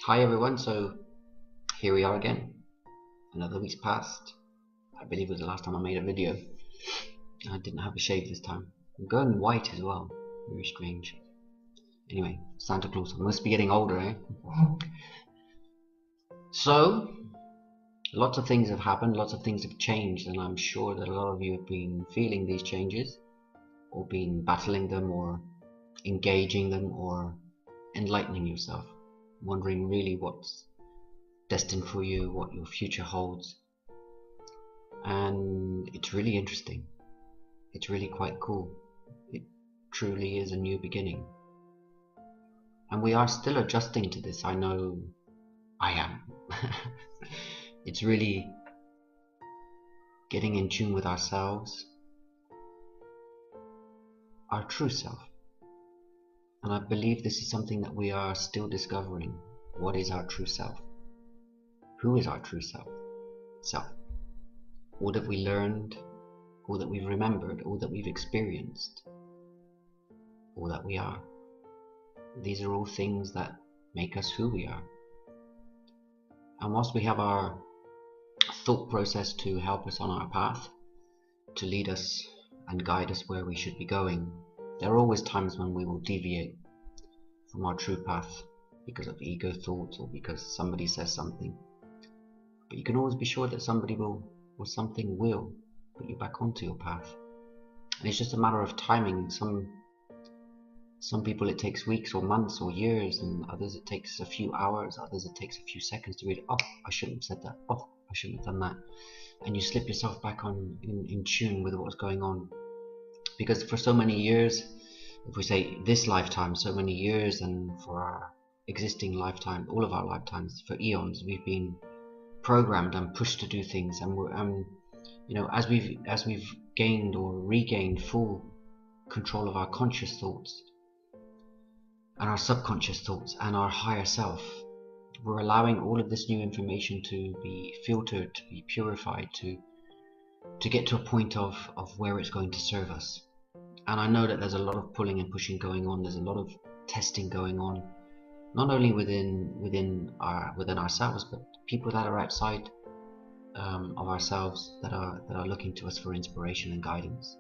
Hi everyone, so here we are again. Another week's passed. I believe it was the last time I made a video. I didn't have a shave this time. I'm going white as well. Very strange. Anyway, Santa Claus. I must be getting older, eh? So, lots of things have happened, lots of things have changed, and I'm sure that a lot of you have been feeling these changes, or been battling them, or engaging them, or enlightening yourself, wondering really what's destined for you, what your future holds. And it's really interesting. It's really quite cool. It truly is a new beginning. And we are still adjusting to this. I know I am. It's really getting in tune with ourselves, our true self. And I believe this is something that we are still discovering. What is our true self? Who is our true self? All that we learned, all that we've remembered, all that we've experienced, all that we are. These are all things that make us who we are. And whilst we have our thought process to help us on our path, to lead us and guide us where we should be going, there are always times when we will deviate from our true path because of ego thoughts or because somebody says something. But you can always be sure that somebody will, or something will, put you back onto your path. And it's just a matter of timing. Some people it takes weeks or months or years, and others it takes a few hours, others it takes a few seconds to read, oh, I shouldn't have said that, oh, I shouldn't have done that. And you slip yourself back on in tune with what's going on. Because for so many years, if we say this lifetime, so many years, and for our existing lifetime, all of our lifetimes, for eons, we've been programmed and pushed to do things, and we're as we've gained or regained full control of our conscious thoughts and our subconscious thoughts and our higher self, we're allowing all of this new information to be filtered, to be purified, to get to a point of where it's going to serve us. And I know that there's a lot of pulling and pushing going on. There's a lot of testing going on, not only within ourselves, but people that are outside of ourselves that are looking to us for inspiration and guidance.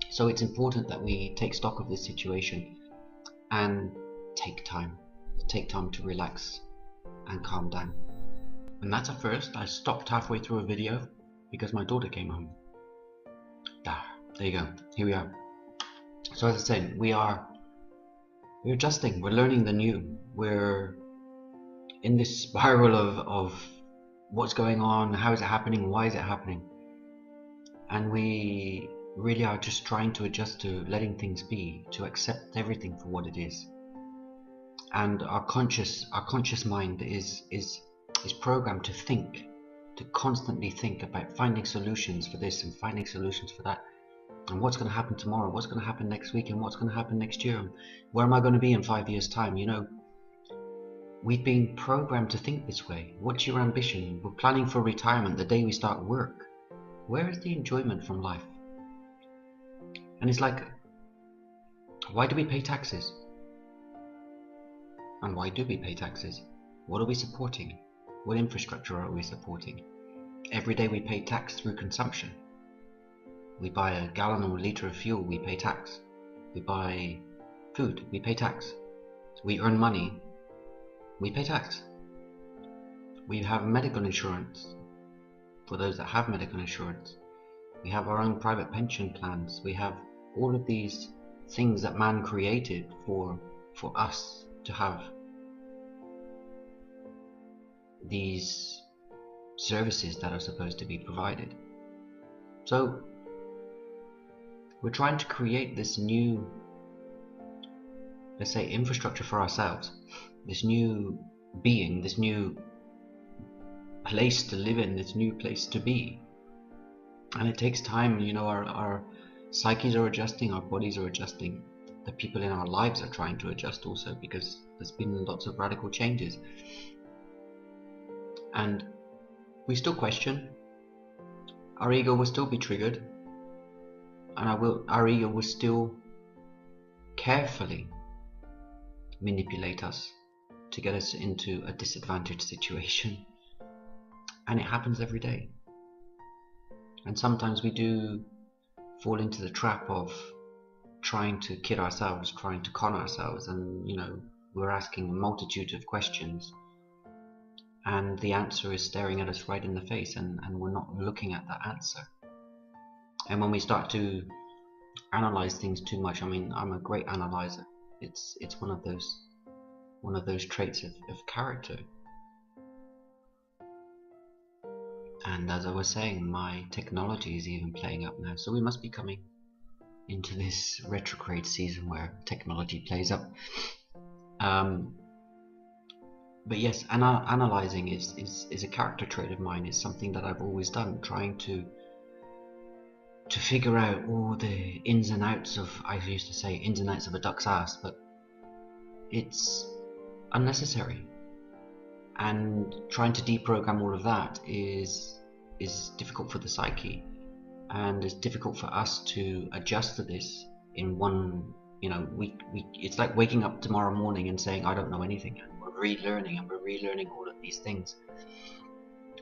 So it's important that we take stock of this situation and take time to relax and calm down. And that's a first. I stopped halfway through a video because my daughter came home. There you go. Here we are. So as I said, we're adjusting. We're learning the new. We're in this spiral of what's going on, how is it happening, why is it happening, and we really are just trying to adjust to letting things be, to accept everything for what it is. And our conscious mind is programmed to think, to constantly think about finding solutions for this and finding solutions for that, and what's going to happen tomorrow, what's going to happen next week, and what's going to happen next year, and where am I going to be in 5 years' time. We've been programmed to think this way. What's your ambition? We're planning for retirement the day we start work. Where is the enjoyment from life? And it's like, why do we pay taxes? And why do we pay taxes? What are we supporting? What infrastructure are we supporting? Every day we pay tax through consumption. We buy a gallon or a litre of fuel, we pay tax. We buy food, we pay tax. We earn money, we pay tax. We have medical insurance for those that have medical insurance. We have our own private pension plans. We have all of these things that man created for us to have. These services that are supposed to be provided. So we're trying to create this new, let's say, infrastructure for ourselves, this new being, this new place to live in, this new place to be. And it takes time. Our psyches are adjusting, our bodies are adjusting, the people in our lives are trying to adjust also, because there's been lots of radical changes. And we still question. Our ego will still be triggered, and our ego will still carefully manipulate us to get us into a disadvantaged situation. And it happens every day. And sometimes we do fall into the trap of trying to kid ourselves, trying to con ourselves, and we're asking a multitude of questions, and the answer is staring at us right in the face, and we're not looking at that answer. And when we start to analyze things too much, I mean, I'm a great analyzer. It's one of those traits of character. And as I was saying, my technology is even playing up now, so we must be coming into this retrograde season where technology plays up. But yes, analyzing is a character trait of mine. It's something that I've always done, trying to figure out all the ins and outs of, I used to say, ins and outs of a duck's ass, but it's unnecessary. And trying to deprogram all of that is difficult for the psyche, and it's difficult for us to adjust to this in one, it's like waking up tomorrow morning and saying, I don't know anything, and we're relearning all of these things,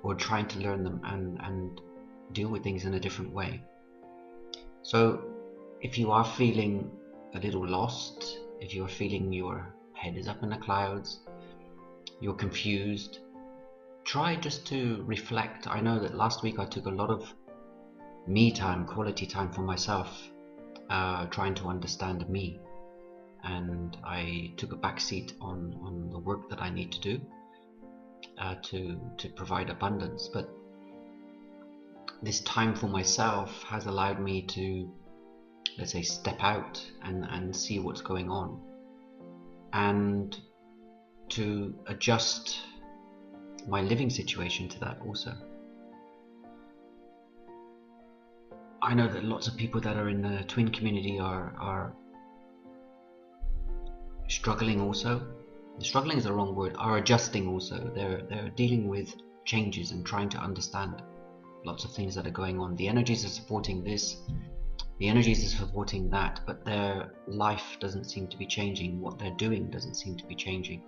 or trying to learn them and deal with things in a different way. So if you are feeling a little lost, if you're feeling your head is up in the clouds, you're confused, try just to reflect. I know that last week I took a lot of me time, quality time for myself, trying to understand me, and I took a back seat on the work that I need to do to provide abundance. But this time for myself has allowed me to, let's say, step out and see what's going on, and to adjust my living situation to that also. I know that lots of people that are in the twin community are struggling also. Struggling is the wrong word, are adjusting also. They're dealing with changes and trying to understand lots of things that are going on. The energies are supporting this, the energies are supporting that, but their life doesn't seem to be changing. What they're doing doesn't seem to be changing.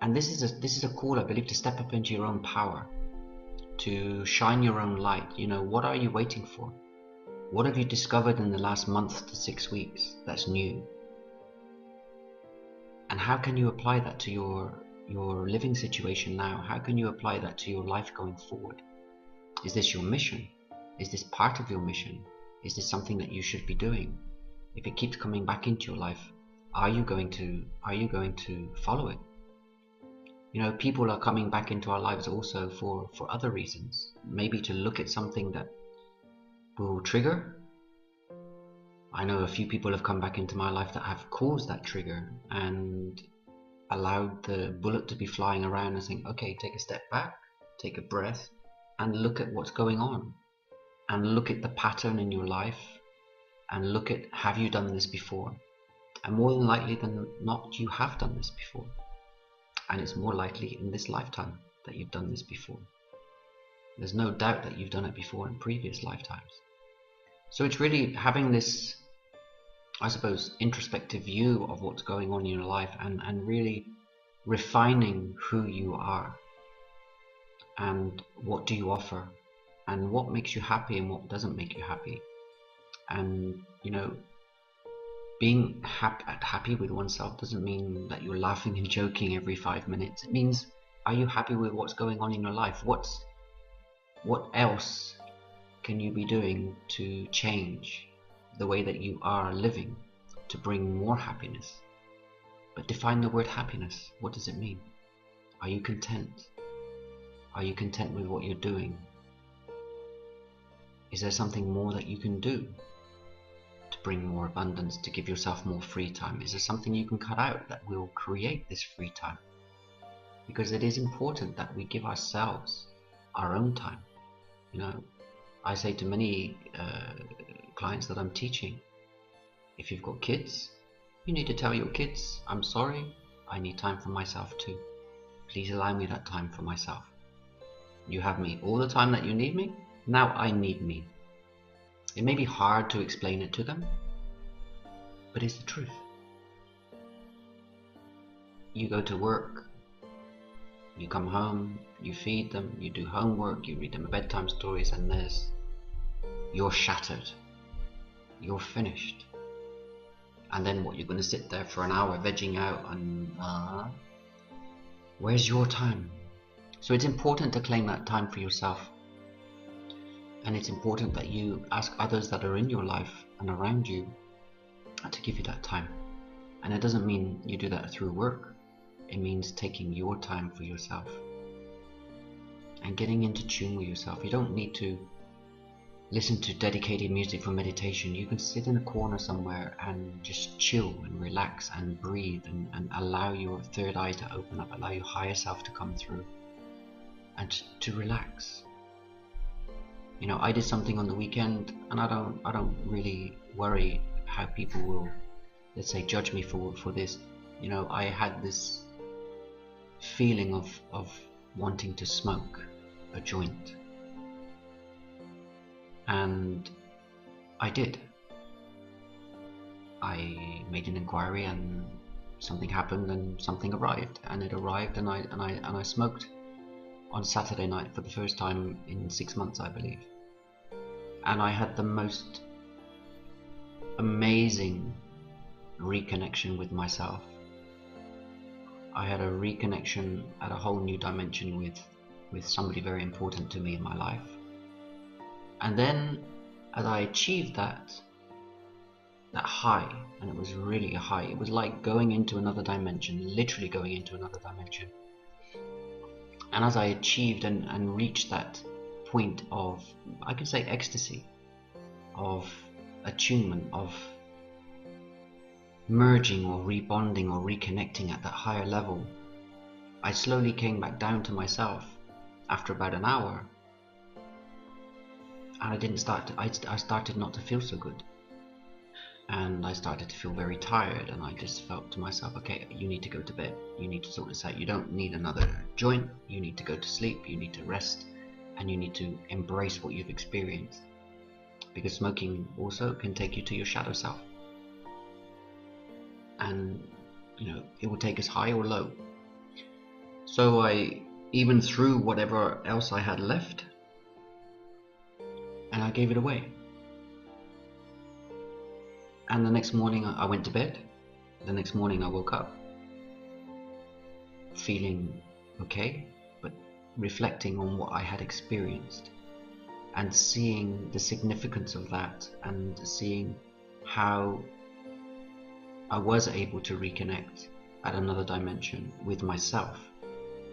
And this is a call, I believe, to step up into your own power, to shine your own light. What are you waiting for? What have you discovered in the last month to 6 weeks that's new? And how can you apply that to your living situation now? How can you apply that to your life going forward? Is this your mission? Is this part of your mission? Is this something that you should be doing? If it keeps coming back into your life, are you going to follow it? People are coming back into our lives also for other reasons. Maybe to look at something that will trigger. I know a few people have come back into my life that have caused that trigger and allowed the bullet to be flying around and saying, okay, take a step back, take a breath, and look at what's going on. And look at the pattern in your life, and look at, have you done this before? And more than likely than not, you have done this before. And it's more likely in this lifetime that you've done this before. There's no doubt that you've done it before in previous lifetimes. So it's really having this, I suppose, introspective view of what's going on in your life, and really refining who you are, and what do you offer, and what makes you happy and what doesn't make you happy. And being happy with oneself doesn't mean that you're laughing and joking every 5 minutes. It means, are you happy with what's going on in your life? What else can you be doing to change the way that you are living, to bring more happiness? But define the word happiness. What does it mean? Are you content? Are you content with what you're doing? Is there something more that you can do to bring more abundance, to give yourself more free time? Is there something you can cut out that will create this free time? Because it is important that we give ourselves our own time. I say to many clients that I'm teaching, if you've got kids, you need to tell your kids, I'm sorry, I need time for myself too. Please allow me that time for myself. You have me all the time that you need me. Now I need me. It may be hard to explain it to them, but it's the truth. You go to work, you come home, you feed them, you do homework, you read them bedtime stories, and you're shattered, you're finished. And then what, you're going to sit there for an hour vegging out, and where's your time? So it's important to claim that time for yourself. And it's important that you ask others that are in your life and around you to give you that time. And it doesn't mean you do that through work. It means taking your time for yourself and getting into tune with yourself. You don't need to listen to dedicated music for meditation. You can sit in a corner somewhere and just chill and relax and breathe and allow your third eye to open up, allow your higher self to come through and to relax. You know, I did something on the weekend, and I don't really worry how people will, let's say, judge me for this. You know, I had this feeling of wanting to smoke a joint, and I did. I made an inquiry, and something happened, and something arrived, and it arrived, and I smoked on Saturday night for the first time in 6 months, I believe. And I had the most amazing reconnection with myself. I had a reconnection at a whole new dimension with somebody very important to me in my life. And then as I achieved that high, and it was really a high, it was like going into another dimension, literally going into another dimension. And as I achieved and reached that point of, I could say, ecstasy, of attunement, of merging or rebonding or reconnecting at that higher level, I slowly came back down to myself after about an hour, and I started not to feel so good, and I started to feel very tired, and I just felt to myself, okay, you need to go to bed, you need to sort this out, you don't need another joint, you need to go to sleep, you need to rest, and you need to embrace what you've experienced, because smoking also can take you to your shadow self, and you know, it will take us high or low. So I even threw whatever else I had left, and I gave it away. And the next morning I went to bed. The next morning I woke up feeling okay, but reflecting on what I had experienced and seeing the significance of that, and seeing how I was able to reconnect at another dimension with myself,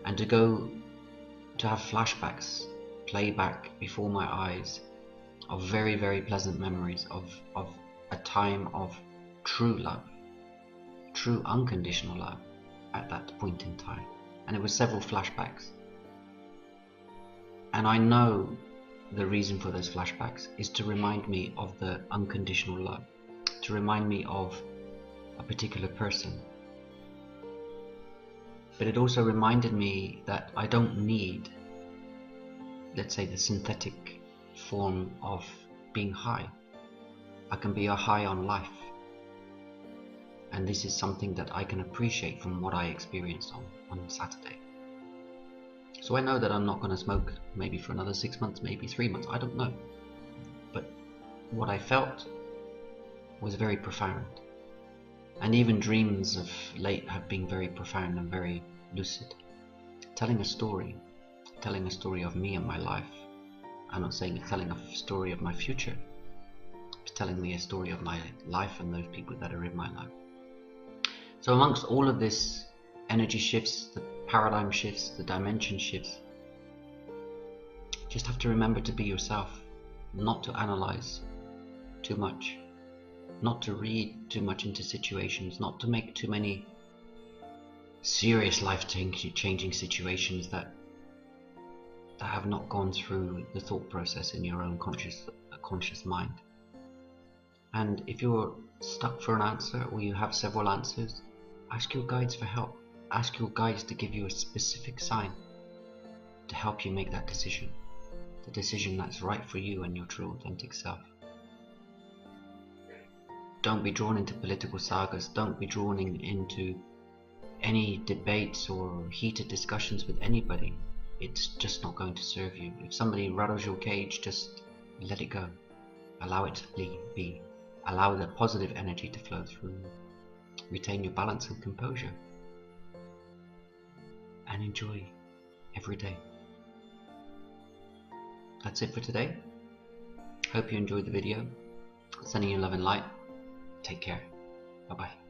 and to have flashbacks play back before my eyes of very, very pleasant memories of a time of true love, true unconditional love at that point in time. And it was several flashbacks. And I know the reason for those flashbacks is to remind me of the unconditional love, to remind me of a particular person. But it also reminded me that I don't need, let's say, the synthetic form of being high. I can be a high on life. And this is something that I can appreciate from what I experienced on Saturday. So I know that I'm not going to smoke maybe for another 6 months, maybe 3 months, I don't know. But what I felt was very profound. And even dreams of late have been very profound and very lucid. Telling a story of me and my life. I'm not saying it's telling a story of my future. It's telling me a story of my life and those people that are in my life. So amongst all of this energy shifts, the paradigm shifts, the dimension shifts, just have to remember to be yourself, not to analyze too much, not to read too much into situations, not to make too many serious life-changing situations that have not gone through the thought process in your own conscious mind. And if you're stuck for an answer, or you have several answers, ask your guides for help. Ask your guides to give you a specific sign to help you make that decision, the decision that's right for you and your true authentic self. Don't be drawn into political sagas. Don't be drawn into any debates or heated discussions with anybody. It's just not going to serve you. If somebody rattles your cage, just let it go. Allow it to be. Allow the positive energy to flow through. Retain your balance and composure. And enjoy every day. That's it for today. Hope you enjoyed the video. Sending you love and light. Take care. Bye bye.